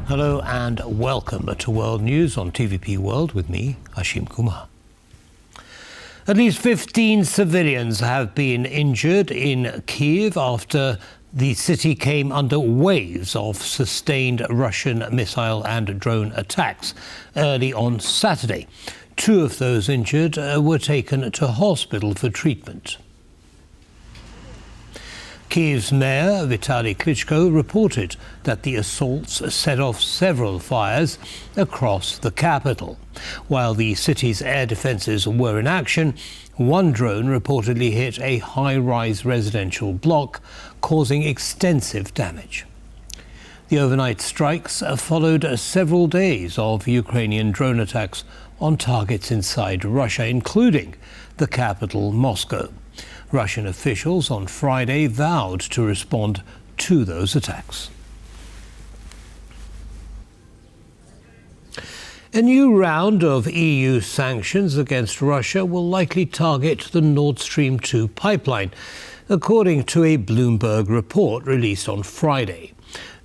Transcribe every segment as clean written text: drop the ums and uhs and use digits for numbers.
Hello and welcome to World News on TVP World with me, Ashim Kumar. At least 15 civilians have been injured in Kiev after the city came under waves of sustained Russian missile and drone attacks early on Saturday. 2 of those injured were taken to hospital for treatment. Kiev's mayor, Vitaly Klitschko, reported that the assaults set off several fires across the capital. While the city's air defences were in action, one drone reportedly hit a high-rise residential block, causing extensive damage. The overnight strikes followed several days of Ukrainian drone attacks on targets inside Russia, including the capital, Moscow. Russian officials on Friday vowed to respond to those attacks. A new round of EU sanctions against Russia will likely target the Nord Stream 2 pipeline, according to a Bloomberg report released on Friday.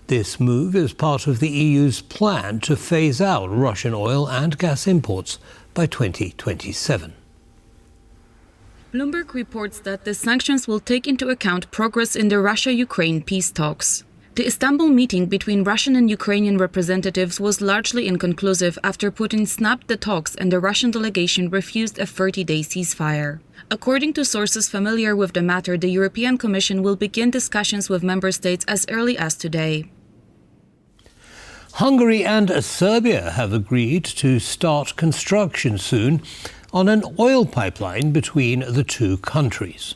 This move is part of the EU's plan to phase out Russian oil and gas imports by 2027. Bloomberg reports that the sanctions will take into account progress in the Russia-Ukraine peace talks. The Istanbul meeting between Russian and Ukrainian representatives was largely inconclusive after Putin snapped the talks and the Russian delegation refused a 30-day ceasefire. According to sources familiar with the matter, the European Commission will begin discussions with member states as early as today. Hungary and Serbia have agreed to start construction soon on an oil pipeline between the two countries.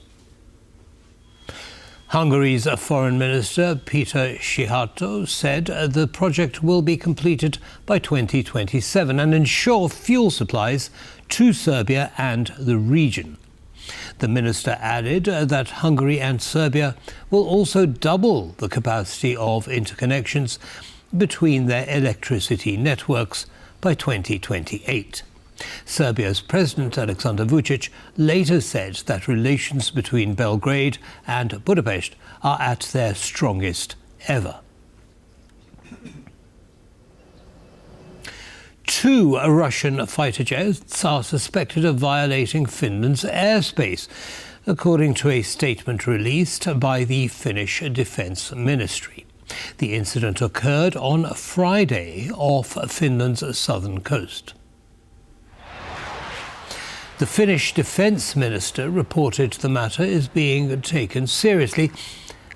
Hungary's Foreign Minister Peter Szijjártó said the project will be completed by 2027 and ensure fuel supplies to Serbia and the region. The minister added that Hungary and Serbia will also double the capacity of interconnections between their electricity networks by 2028. Serbia's President Aleksandar Vučić later said that relations between Belgrade and Budapest are at their strongest ever. 2 Russian fighter jets are suspected of violating Finland's airspace, according to a statement released by the Finnish Defense Ministry. The incident occurred on Friday off Finland's southern coast. The Finnish Defense Minister reported the matter is being taken seriously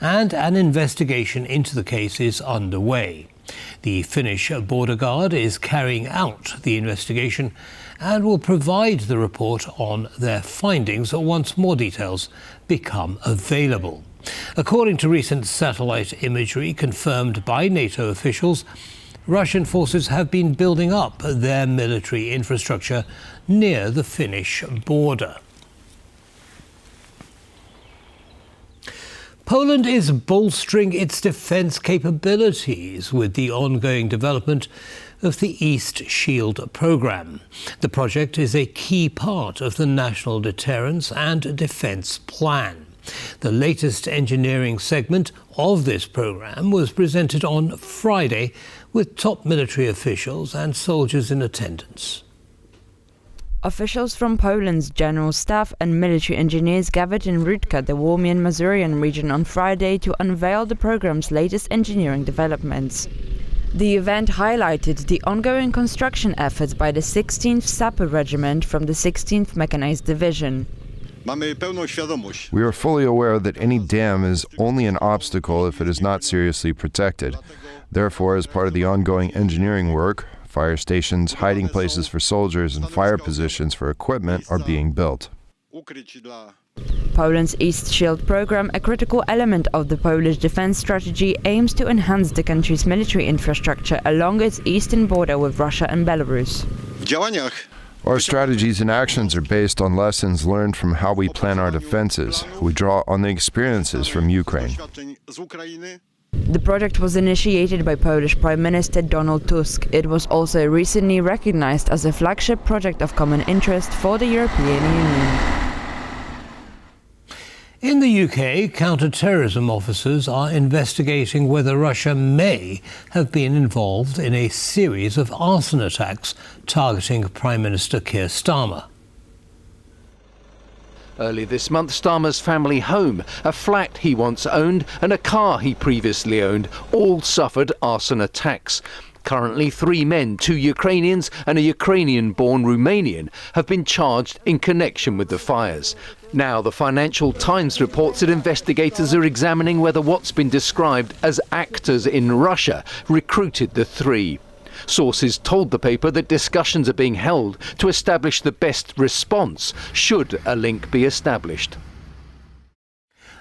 and an investigation into the case is underway. The Finnish border guard is carrying out the investigation and will provide the report on their findings once more details become available. According to recent satellite imagery confirmed by NATO officials, Russian forces have been building up their military infrastructure near the Finnish border. Poland is bolstering its defence capabilities with the ongoing development of the East Shield programme. The project is a key part of the National Deterrence and Defence Plan. The latest engineering segment of this programme was presented on Friday with top military officials and soldiers in attendance. Officials from Poland's General Staff and military engineers gathered in Rudka, the Warmian-Mazurian region, on Friday to unveil the programme's latest engineering developments. The event highlighted the ongoing construction efforts by the 16th Sapper Regiment from the 16th Mechanized Division. We are fully aware that any dam is only an obstacle if it is not seriously protected. Therefore, as part of the ongoing engineering work, fire stations, hiding places for soldiers, and fire positions for equipment are being built. Poland's East Shield program, a critical element of the Polish defense strategy, aims to enhance the country's military infrastructure along its eastern border with Russia and Belarus. Our strategies and actions are based on lessons learned from how we plan our defenses. We draw on the experiences from Ukraine. The project was initiated by Polish Prime Minister Donald Tusk. It was also recently recognized as a flagship project of common interest for the European Union. In the UK, counter-terrorism officers are investigating whether Russia may have been involved in a series of arson attacks targeting Prime Minister Keir Starmer. Early this month, Starmer's family home, a flat he once owned and a car he previously owned, all suffered arson attacks. Currently, 3 men, 2 Ukrainians and a Ukrainian-born Romanian, have been charged in connection with the fires. Now, the Financial Times reports that investigators are examining whether what's been described as actors in Russia recruited the 3. Sources told the paper that discussions are being held to establish the best response should a link be established.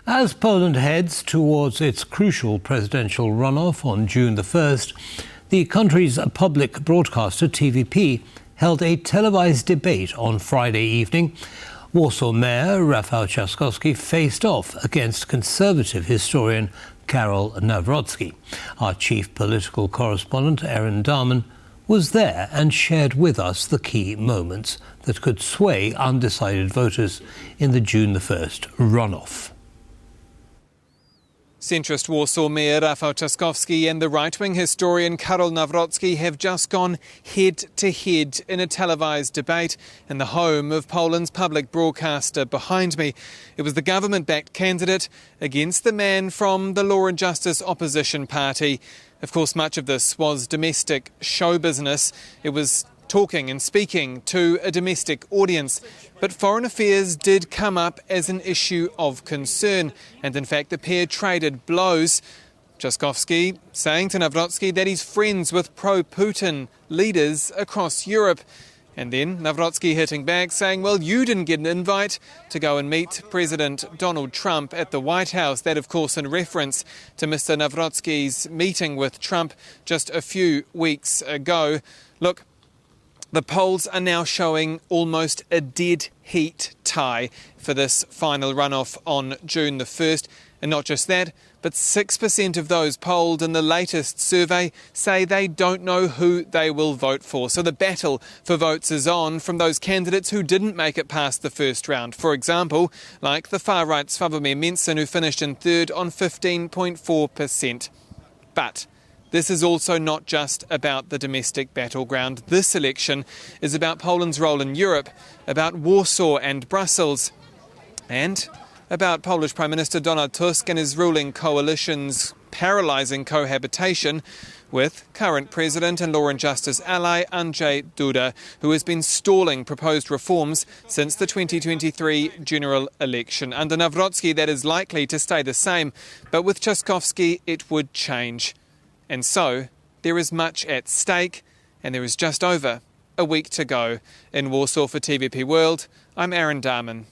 As Poland heads towards its crucial presidential runoff on June the 1st, the country's public broadcaster TVP held a televised debate on Friday evening. Warsaw Mayor Rafał Trzaskowski faced off against conservative historian Karol Nawrocki. Our chief political correspondent Aaron Darman was there and shared with us the key moments that could sway undecided voters in the June the 1st runoff. Centrist Warsaw Mayor Rafał Trzaskowski and the right-wing historian Karol Nawrocki have just gone head-to-head in a televised debate in the home of Poland's public broadcaster behind me. It was the government-backed candidate against the man from the Law and Justice opposition party. Of course, much of this was domestic show business. It was talking and speaking to a domestic audience. But foreign affairs did come up as an issue of concern, and in fact the pair traded blows. Trzaskowski saying to Nawrocki that he's friends with pro-Putin leaders across Europe. And then Nawrocki hitting back, saying, well, you didn't get an invite to go and meet President Donald Trump at the White House. That, of course, in reference to Mr. Nawrocki's meeting with Trump just a few weeks ago. Look, the polls are now showing almost a dead heat tie for this final runoff on June the 1st. And not just that, but 6% of those polled in the latest survey say they don't know who they will vote for. So the battle for votes is on from those candidates who didn't make it past the first round. For example, like the far-right's Sławomir Mencen, who finished in third on 15.4%. But this is also not just about the domestic battleground. This election is about Poland's role in Europe, about Warsaw and Brussels, and about Polish Prime Minister Donald Tusk and his ruling coalition's paralysing cohabitation with current President and Law and Justice ally Andrzej Duda, who has been stalling proposed reforms since the 2023 general election. Under Nawrocki, that is likely to stay the same, but with Trzaskowski, it would change. And so, there is much at stake, and there is just over a week to go. In Warsaw for TVP World, I'm Aaron Darman.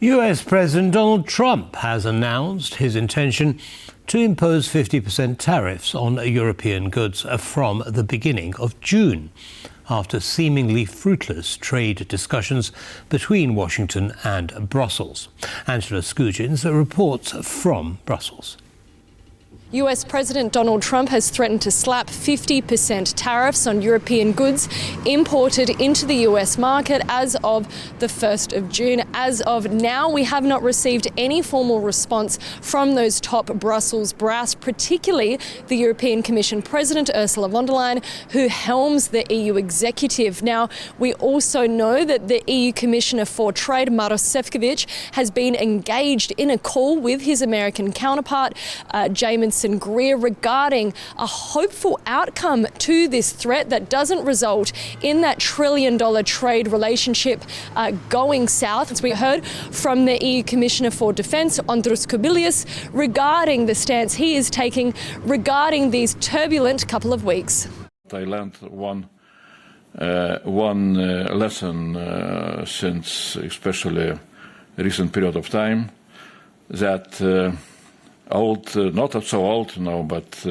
US President Donald Trump has announced his intention to impose 50% tariffs on European goods from the beginning of June, after seemingly fruitless trade discussions between Washington and Brussels. Angela Skujins reports from Brussels. US President Donald Trump has threatened to slap 50% tariffs on European goods imported into the US market as of the 1st of June. As of now, we have not received any formal response from those top Brussels brass, particularly the European Commission President Ursula von der Leyen, who helms the EU executive. Now, we also know that the EU Commissioner for Trade, Maroš Šefčovič, has been engaged in a call with his American counterpart, Jamieson Greer, regarding a hopeful outcome to this threat that doesn't result in that $1 trillion trade relationship going south. As we heard from the EU Commissioner for Defense, Andrius Kubilius, regarding the stance he is taking regarding these turbulent couple of weeks. I learned one lesson since especially a recent period of time, that old, not so old now, but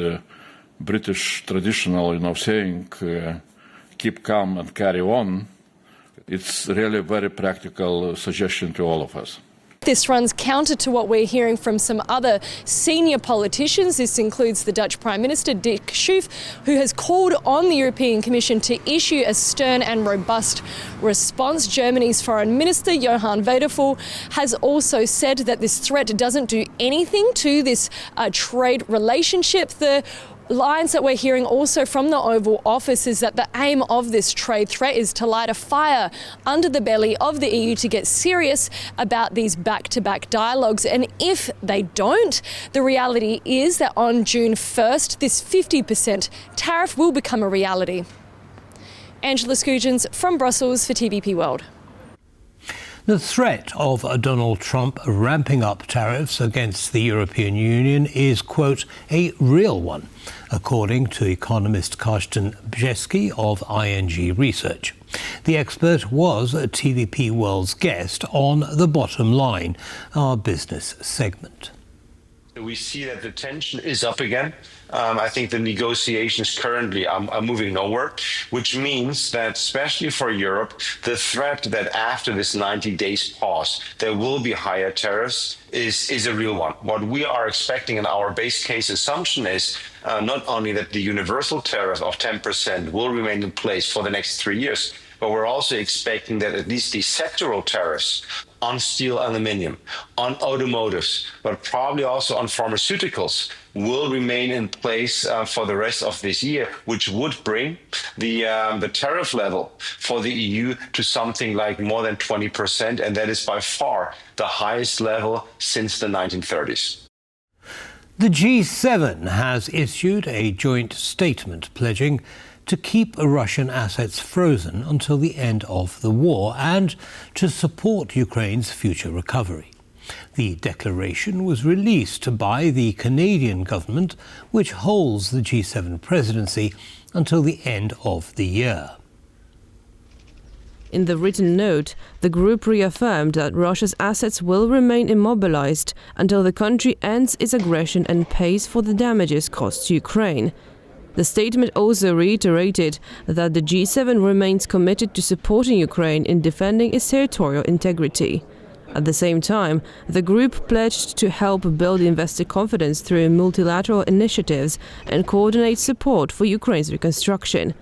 British traditional, saying, keep calm and carry on. It's really a very practical suggestion to all of us. This runs counter to what we're hearing from some other senior politicians. This includes the Dutch Prime Minister, Dick Schoof, who has called on the European Commission to issue a stern and robust response. Germany's Foreign Minister, Johann Wadephul, has also said that this threat doesn't do anything to this trade relationship. The lines that we're hearing also from the Oval Office is that the aim of this trade threat is to light a fire under the belly of the EU to get serious about these back-to-back dialogues. And if they don't, the reality is that on June 1st, this 50% tariff will become a reality. Angela Scugins from Brussels for TVP World. The threat of Donald Trump ramping up tariffs against the European Union is, quote, a real one, according to economist Karsten Bjeski of ING Research. The expert was a TVP World's guest on The Bottom Line, our business segment. We see that the tension is up again. I think the negotiations currently are moving nowhere, which means that, especially for Europe, the threat that after this 90 days pause, there will be higher tariffs is a real one. What we are expecting in our base case assumption is not only that the universal tariff of 10% will remain in place for the next 3 years, but we're also expecting that at least the sectoral tariffs on steel, aluminium, on automotives, but probably also on pharmaceuticals will remain in place for the rest of this year, which would bring the tariff level for the EU to something like more than 20%, and that is by far the highest level since the 1930s. The G7 has issued a joint statement pledging to keep Russian assets frozen until the end of the war and to support Ukraine's future recovery. The declaration was released by the Canadian government, which holds the G7 presidency until the end of the year. In the written note, the group reaffirmed that Russia's assets will remain immobilized until the country ends its aggression and pays for the damages caused to Ukraine. The statement also reiterated that the G7 remains committed to supporting Ukraine in defending its territorial integrity. At the same time, the group pledged to help build investor confidence through multilateral initiatives and coordinate support for Ukraine's reconstruction.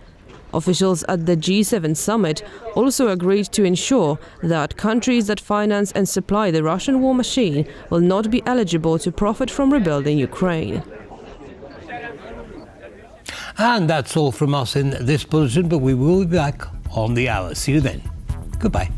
Officials at the G7 summit also agreed to ensure that countries that finance and supply the Russian war machine will not be eligible to profit from rebuilding Ukraine. And that's all from us in this bulletin, but we will be back on the hour. See you then. Goodbye.